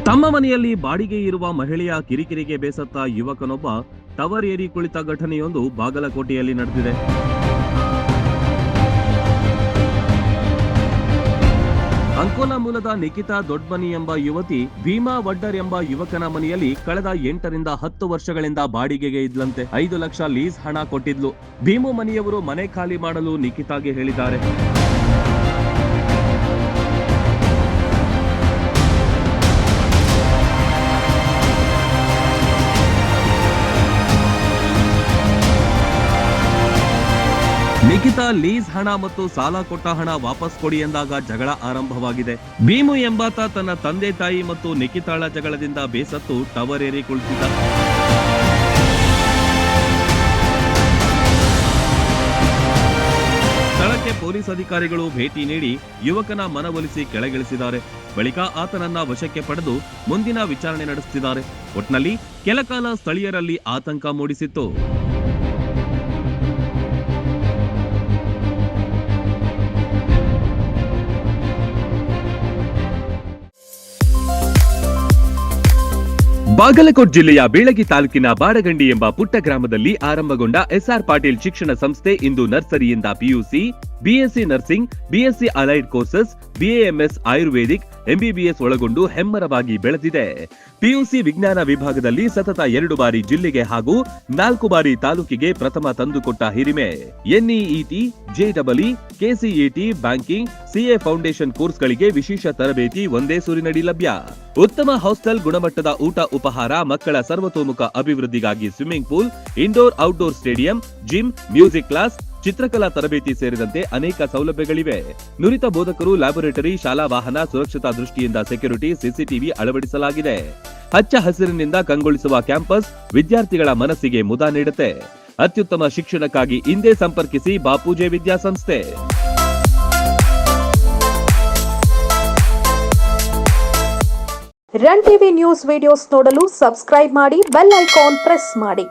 ತಮ್ಮ ಮನೆಯಲ್ಲಿ ಬಾಡಿಗೆ ಇರುವ ಮಹಿಳೆಯ ಕಿರಿಕಿರಿಗೆ ಬೇಸತ್ತ ಯುವಕನೊಬ್ಬ ಟವರ್ ಏರಿ ಕುಳಿತ ಘಟನೆಯೊಂದು ಬಾಗಲಕೋಟೆಯಲ್ಲಿ ನಡೆದಿದೆ. ಅಂಕೋಲಾ ಮೂಲದ ನಿಖಿತಾ ದೊಡ್ಮನಿ ಎಂಬ ಯುವತಿ ಭೀಮಾ ವಡ್ಡರ್ ಎಂಬ ಯುವಕನ ಮನೆಯಲ್ಲಿ ಕಳೆದ 8 ರಿಂದ 10 ವರ್ಷಗಳಿಂದ ಬಾಡಿಗೆಗೆ ಇದ್ಲಂತೆ. 5 ಲಕ್ಷ ಲೀಸ್ ಹಣ ಕೊಟ್ಟಿದ್ಲು. ಭೀಮು ಮನೆಯವರು ಮನೆ ಖಾಲಿ ಮಾಡಲು ನಿಖಿತಾಗೆ ಹೇಳಿದ್ದಾರೆ. ನಿಖಿತಾ ಲೀಸ್ ಹಣ ಮತ್ತು ಸಾಲ ಕೊಟ್ಟ ಹಣ ವಾಪಸ್ ಕೊಡಿ ಎಂದಾಗ ಜಗಳ ಆರಂಭವಾಗಿದೆ. ಭೀಮು ಎಂಬಾತ ತನ್ನ ತಂದೆ ತಾಯಿ ಮತ್ತು ನಿಖಿತಾಳ ಜಗಳದಿಂದ ಬೇಸತ್ತು ಟವರ್ ಏರಿ ಕುಳಿತಿದ್ದ. ಸ್ಥಳಕ್ಕೆ ಪೊಲೀಸ್ ಅಧಿಕಾರಿಗಳು ಭೇಟಿ ನೀಡಿ ಯುವಕನ ಮನವೊಲಿಸಿ ಕೆಳಗಿಳಿಸಿದ್ದಾರೆ. ಬಳಿಕ ಆತನನ್ನ ವಶಕ್ಕೆ ಪಡೆದು ಮುಂದಿನ ವಿಚಾರಣೆ ನಡೆಸುತ್ತಿದ್ದಾರೆ. ಒಟ್ನಲ್ಲಿ ಕೆಲಕಾಲ ಸ್ಥಳೀಯರಲ್ಲಿ ಆತಂಕ ಮೂಡಿಸಿತ್ತು. ಬಾಗಲಕೋಟ್ ಜಿಲ್ಲೆಯ ಬೀಳಗಿ ತಾಲೂಕಿನ ಬಾಡಗಂಡಿ ಎಂಬ ಪುಟ್ಟ ಗ್ರಾಮದಲ್ಲಿ ಆರಂಭಗೊಂಡ ಎಸ್ಆರ್ ಪಾಟೀಲ್ ಶಿಕ್ಷಣ ಸಂಸ್ಥೆ ಇಂದು ನರ್ಸರಿಯಿಂದ PUC, BSc nursing, BSc allied courses, BAMS Ayurvedic, MBBS ಒಳಗೊಂಡು ಹೆಮ್ಮರವಾಗಿ ಬೆಳೆದಿದೆ. ಪಿಯುಸಿ ವಿಜ್ಞಾನ ವಿಭಾಗದಲ್ಲಿ ಸತತ 2 ಬಾರಿ ಜಿಲ್ಲೆಗೆ ಹಾಗೂ 4 ಬಾರಿ ತಾಲೂಕಿಗೆ ಪ್ರಥಮ ತಂದುಕೊಟ್ಟ ಹಿರಿಮೆ. NEET, JEE, KCET, banking, CA foundation ಕೋರ್ಸ್ಗಳಿಗೆ ವಿಶೇಷ ತರಬೇತಿ ಒಂದೇ ಸೂರಿನಡಿ ಲಭ್ಯ. ಉತ್ತಮ ಹಾಸ್ಟೆಲ್, ಗುಣಮಟ್ಟದ ಊಟ ಉಪಹಾರ, ಮಕ್ಕಳ ಸರ್ವತೋಮುಖ ಅಭಿವೃದ್ಧಿಗಾಗಿ swimming pool, indoor outdoor stadium, gym, music class, ಚಿತ್ರಕಲಾ ತರಬೇತಿ ಸೇರಿದಂತೆ ಅನೇಕ ಸೌಲಭ್ಯಗಳಿವೆ. ನುರಿತ ಬೋಧಕರು, ಲ್ಯಾಬೊರೇಟರಿ, ಶಾಲಾ ವಾಹನ, ಸುರಕ್ಷತಾ ದೃಷ್ಟಿಯಿಂದ ಸೆಕ್ಯೂರಿಟಿ, ಸಿಸಿಟಿವಿ ಅಳವಡಿಸಲಾಗಿದೆ. ಹಚ್ಚ ಹಸಿರಿನಿಂದ ಕಂಗೊಳಿಸುವ ಕ್ಯಾಂಪಸ್ ವಿದ್ಯಾರ್ಥಿಗಳ ಮನಸ್ಸಿಗೆ ಮುದ ನೀಡುತ್ತೆ. ಅತ್ಯುತ್ತಮ ಶಿಕ್ಷಣಕ್ಕಾಗಿ ಇಂದೇ ಸಂಪರ್ಕಿಸಿ ಬಾಪೂಜೆ ವಿದ್ಯಾಸಂಸ್ಥೆ. ರನ್ ಟಿವಿ ನ್ಯೂಸ್ ವಿಡಿಯೋಸ್ ನೋಡಲು ಸಬ್ಸ್ಕ್ರೈಬ್ ಮಾಡಿ, ಬೆಲ್ ಐಕಾನ್ ಪ್ರೆಸ್ ಮಾಡಿ.